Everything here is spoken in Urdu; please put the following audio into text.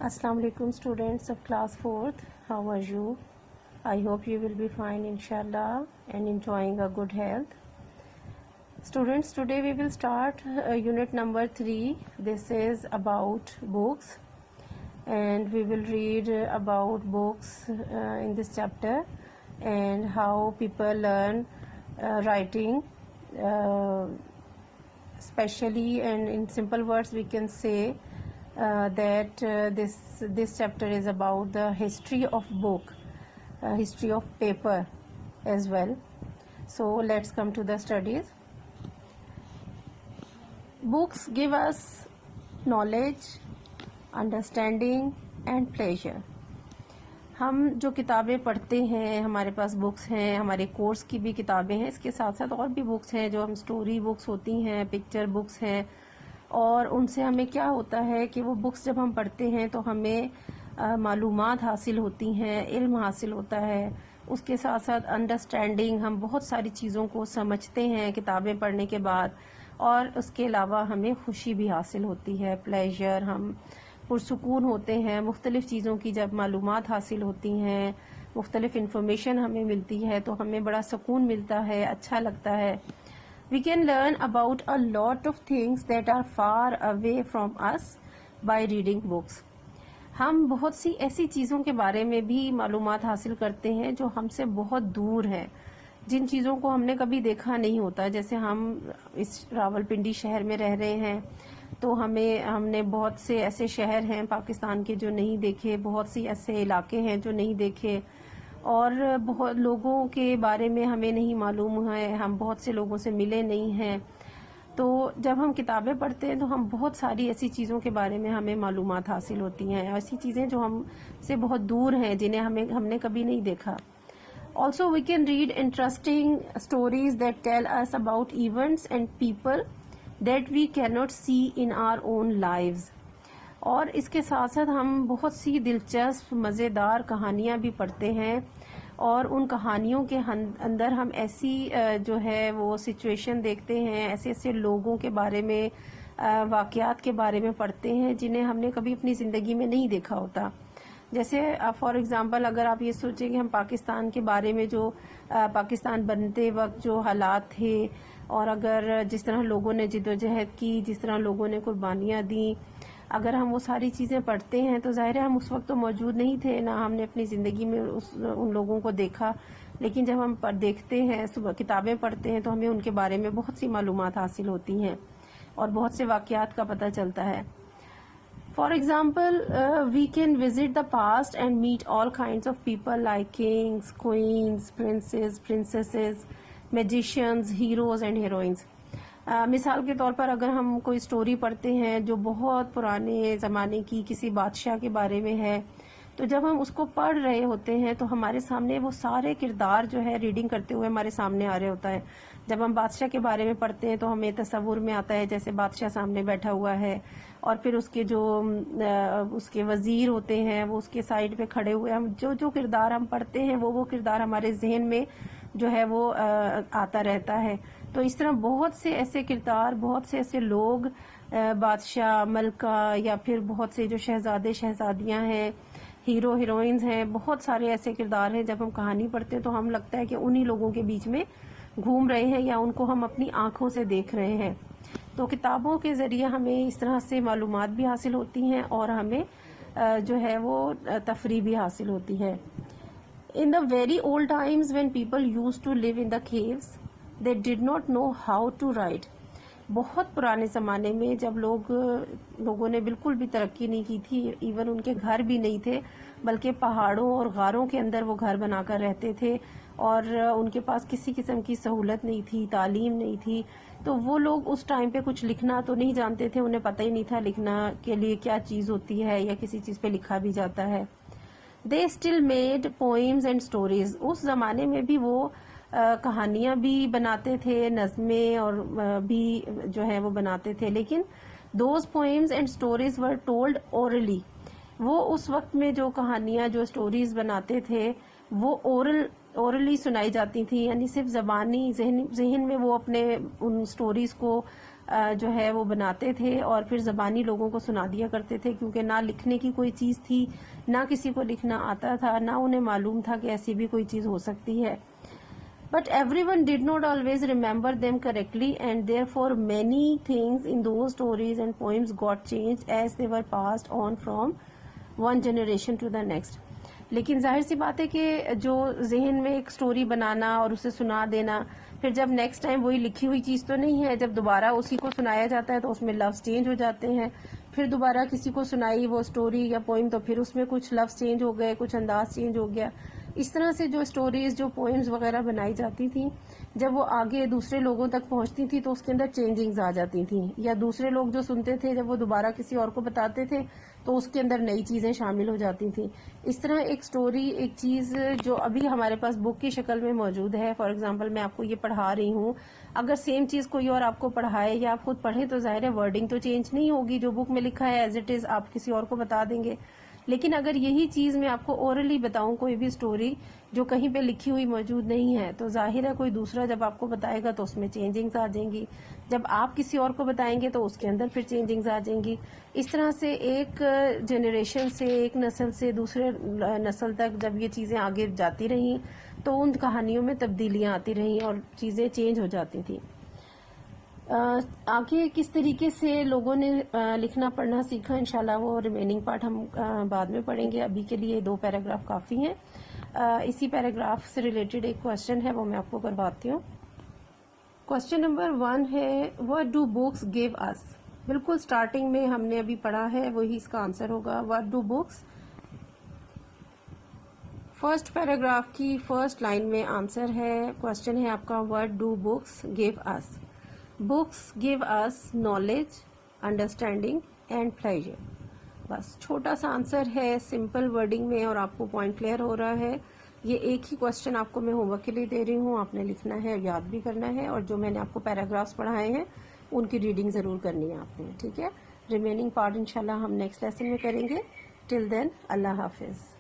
Assalamu alaikum students of class 4th. How are you? I hope you will be fine inshallah and enjoying a good health. Students, today we will start unit number 3. This is about books and we will read about books in this chapter and how people learn writing, especially, and in simple words we can say that this chapter is about the history of book, history of paper as well. So let's come to the studies. Books give us knowledge, understanding and pleasure. ہم جو کتابیں پڑھتے ہیں، ہمارے پاس بکس ہیں، ہمارے کورس کی بھی کتابیں ہیں، اس کے ساتھ ساتھ اور بھی بکس ہیں جو ہم اسٹوری بکس ہوتی ہیں، پکچر بکس ہیں، اور ان سے ہمیں کیا ہوتا ہے کہ وہ بکس جب ہم پڑھتے ہیں تو ہمیں معلومات حاصل ہوتی ہیں، علم حاصل ہوتا ہے، اس کے ساتھ ساتھ انڈرسٹینڈنگ، ہم بہت ساری چیزوں کو سمجھتے ہیں کتابیں پڑھنے کے بعد، اور اس کے علاوہ ہمیں خوشی بھی حاصل ہوتی ہے، پلیجر، ہم پرسکون ہوتے ہیں. مختلف چیزوں کی جب معلومات حاصل ہوتی ہیں، مختلف انفارمیشن ہمیں ملتی ہے تو ہمیں بڑا سکون ملتا ہے، اچھا لگتا ہے. We can learn about a lot of things that are far away from us by reading books. ہم بہت سی ایسی چیزوں کے بارے میں بھی معلومات حاصل کرتے ہیں جو ہم سے بہت دور ہیں، جن چیزوں کو ہم نے کبھی دیکھا نہیں ہوتا. جیسے ہم اس راولپنڈی شہر میں رہ رہے ہیں تو ہم نے بہت سے ایسے شہر ہیں پاکستان کے جو نہیں دیکھے، بہت سی ایسے علاقے ہیں جو نہیں دیکھے، اور بہت لوگوں کے بارے میں ہمیں نہیں معلوم ہے، ہم بہت سے لوگوں سے ملے نہیں ہیں. تو جب ہم کتابیں پڑھتے ہیں تو ہم بہت ساری ایسی چیزوں کے بارے میں ہمیں معلومات حاصل ہوتی ہیں، ایسی چیزیں جو ہم سے بہت دور ہیں، جنہیں ہم نے کبھی نہیں دیکھا. Also we can read interesting stories that tell us about events and people that we cannot see in our own lives. اور اس کے ساتھ ساتھ ہم بہت سی دلچسپ مزیدار کہانیاں بھی پڑھتے ہیں، اور ان کہانیوں کے اندر ہم ایسی جو ہے وہ سچویشن دیکھتے ہیں، ایسے لوگوں کے بارے میں، واقعات کے بارے میں پڑھتے ہیں جنہیں ہم نے کبھی اپنی زندگی میں نہیں دیکھا ہوتا. جیسے فار ایگزامپل اگر آپ یہ سوچیں کہ ہم پاکستان کے بارے میں جو پاکستان بنتے وقت جو حالات تھے، اور اگر جس طرح لوگوں نے جدوجہد کی، جس طرح لوگوں نے قربانیاں دیں، اگر ہم وہ ساری چیزیں پڑھتے ہیں تو ظاہر ہے ہم اس وقت تو موجود نہیں تھے، نہ ہم نے اپنی زندگی میں ان لوگوں کو دیکھا، لیکن جب ہم دیکھتے ہیں، کتابیں پڑھتے ہیں تو ہمیں ان کے بارے میں بہت سی معلومات حاصل ہوتی ہیں اور بہت سے واقعات کا پتہ چلتا ہے. For example, we can visit the past and meet all kinds of people like kings, queens, princes, princesses, magicians, heroes and heroines. مثال کے طور پر اگر ہم کوئی سٹوری پڑھتے ہیں جو بہت پرانے زمانے کی کسی بادشاہ کے بارے میں ہے، تو جب ہم اس کو پڑھ رہے ہوتے ہیں تو ہمارے سامنے وہ سارے کردار جو ہے ریڈنگ کرتے ہوئے ہمارے سامنے آ رہے ہوتا ہے. جب ہم بادشاہ کے بارے میں پڑھتے ہیں تو ہمیں تصور میں آتا ہے جیسے بادشاہ سامنے بیٹھا ہوا ہے، اور پھر اس کے جو اس کے وزیر ہوتے ہیں وہ اس کے سائڈ پہ کھڑے ہوئے، ہم جو کردار ہم پڑھتے ہیں وہ کردار ہمارے ذہن میں جو ہے وہ آتا رہتا ہے. تو اس طرح بہت سے ایسے کردار، بہت سے ایسے لوگ، بادشاہ، ملکہ، یا پھر بہت سے جو شہزادے شہزادیاں ہیں، ہیرو ہیروئنز ہیں، بہت سارے ایسے کردار ہیں. جب ہم کہانی پڑھتے ہیں تو ہم لگتا ہے کہ انہی لوگوں کے بیچ میں گھوم رہے ہیں یا ان کو ہم اپنی آنکھوں سے دیکھ رہے ہیں. تو کتابوں کے ذریعے ہمیں اس طرح سے معلومات بھی حاصل ہوتی ہیں اور ہمیں جو ہے وہ تفریح بھی حاصل ہوتی ہے. In the very old times when people used to live in the caves, they did not know how to write. بہت پرانے زمانے میں جب لوگوں نے بالکل بھی ترقی نہیں کی تھی، ایون ان کے گھر بھی نہیں تھے، بلکہ پہاڑوں اور غاروں کے اندر وہ گھر بنا کر رہتے تھے، اور ان کے پاس کسی قسم کی سہولت نہیں تھی، تعلیم نہیں تھی. تو وہ لوگ اس ٹائم پہ کچھ لکھنا تو نہیں جانتے تھے، انہیں پتہ ہی نہیں تھا لکھنا کے لیے کیا چیز ہوتی ہے یا کسی چیز پہ لکھا بھی جاتا ہے. They still made poems and stories. اس زمانے میں بھی وہ کہانیاں بھی بناتے تھے، نظمیں اور بھی جو ہے وہ بناتے تھے، لیکن those poems and stories were told orally. وہ اس وقت میں جو کہانیاں، جو سٹوریز بناتے تھے وہ اورلی سنائی جاتی تھی، یعنی صرف زبانی ذہن میں وہ اپنے ان سٹوریز کو جو ہے وہ بناتے تھے اور پھر زبانی لوگوں کو سنا دیا کرتے تھے، کیونکہ نہ لکھنے کی کوئی چیز تھی، نہ کسی کو لکھنا آتا تھا، نہ انہیں معلوم تھا کہ ایسی بھی کوئی چیز ہو سکتی ہے. But everyone did not always remember them correctly, and therefore many things in those stories and poems got changed as they were passed on from one generation to the next. لیکن ظاہر سی بات ہے کہ جو ذہن میں ایک سٹوری بنانا اور اسے سنا دینا، پھر جب نیکسٹ ٹائم وہی لکھی ہوئی چیز تو نہیں ہے، جب دوبارہ اسی کو سنایا جاتا ہے تو اس میں لفظ چینج ہو جاتے ہیں. پھر دوبارہ کسی کو سنائی وہ سٹوری یا پوئم تو پھر اس میں کچھ لفظ چینج ہو گئے، کچھ انداز چینج ہو گیا. اس طرح سے جو سٹوریز، جو پوئمز وغیرہ بنائی جاتی تھیں، جب وہ آگے دوسرے لوگوں تک پہنچتی تھی تو اس کے اندر چینجنگز آ جاتی تھیں، یا دوسرے لوگ جو سنتے تھے جب وہ دوبارہ کسی اور کو بتاتے تھے تو اس کے اندر نئی چیزیں شامل ہو جاتی تھیں. اس طرح ایک سٹوری، ایک چیز جو ابھی ہمارے پاس بک کی شکل میں موجود ہے، فار ایگزامپل میں آپ کو یہ پڑھا رہی ہوں، اگر سیم چیز کوئی اور آپ کو پڑھائے یا آپ خود پڑھیں تو ظاہر ہے ورڈنگ تو چینج نہیں ہوگی، جو بک میں لکھا ہے ایز اٹ از آپ کسی اور کو بتا دیں گے. لیکن اگر یہی چیز میں آپ کو اورلی بتاؤں، کوئی بھی سٹوری جو کہیں پہ لکھی ہوئی موجود نہیں ہے، تو ظاہر ہے کوئی دوسرا جب آپ کو بتائے گا تو اس میں چینجنگز آ جائیں گی، جب آپ کسی اور کو بتائیں گے تو اس کے اندر پھر چینجنگز آ جائیں گی. اس طرح سے ایک جنریشن سے، ایک نسل سے دوسرے نسل تک جب یہ چیزیں آگے جاتی رہیں تو ان کہانیوں میں تبدیلیاں آتی رہیں اور چیزیں چینج ہو جاتی تھیں. آگے کس طریقے سے لوگوں نے لکھنا پڑھنا سیکھا، انشاءاللہ وہ ریمیننگ پارٹ ہم بعد میں پڑھیں گے. ابھی کے لیے 2 پیراگراف کافی ہیں. اسی پیراگراف سے ریلیٹڈ ایک کوشچن ہے، وہ میں آپ کو کرواتی ہوں. کوشچن نمبر 1 ہے what do books give us. بالکل سٹارٹنگ میں ہم نے ابھی پڑھا ہے، وہی اس کا آنسر ہوگا. what do books. First paragraph کی فرسٹ لائن میں آنسر ہے. کوشچن ہے آپ کا what do books give us. Books give us knowledge, understanding and pleasure. بس چھوٹا سا آنسر ہے، سمپل ورڈنگ میں، اور آپ کو پوائنٹ کلیئر ہو رہا ہے. یہ ایک ہی کوشچن آپ کو میں ہوم ورک کے لیے دے رہی ہوں، آپ نے لکھنا ہے، یاد بھی کرنا ہے، اور جو میں نے آپ کو پیراگرافس پڑھائے ہیں ان کی ریڈنگ ضرور کرنی ہے آپ نے. ٹھیک ہے، ریمیننگ پارٹ انشاءاللہ ہم نیکسٹ لیسن میں کریں گے. ٹل دین اللہ حافظ.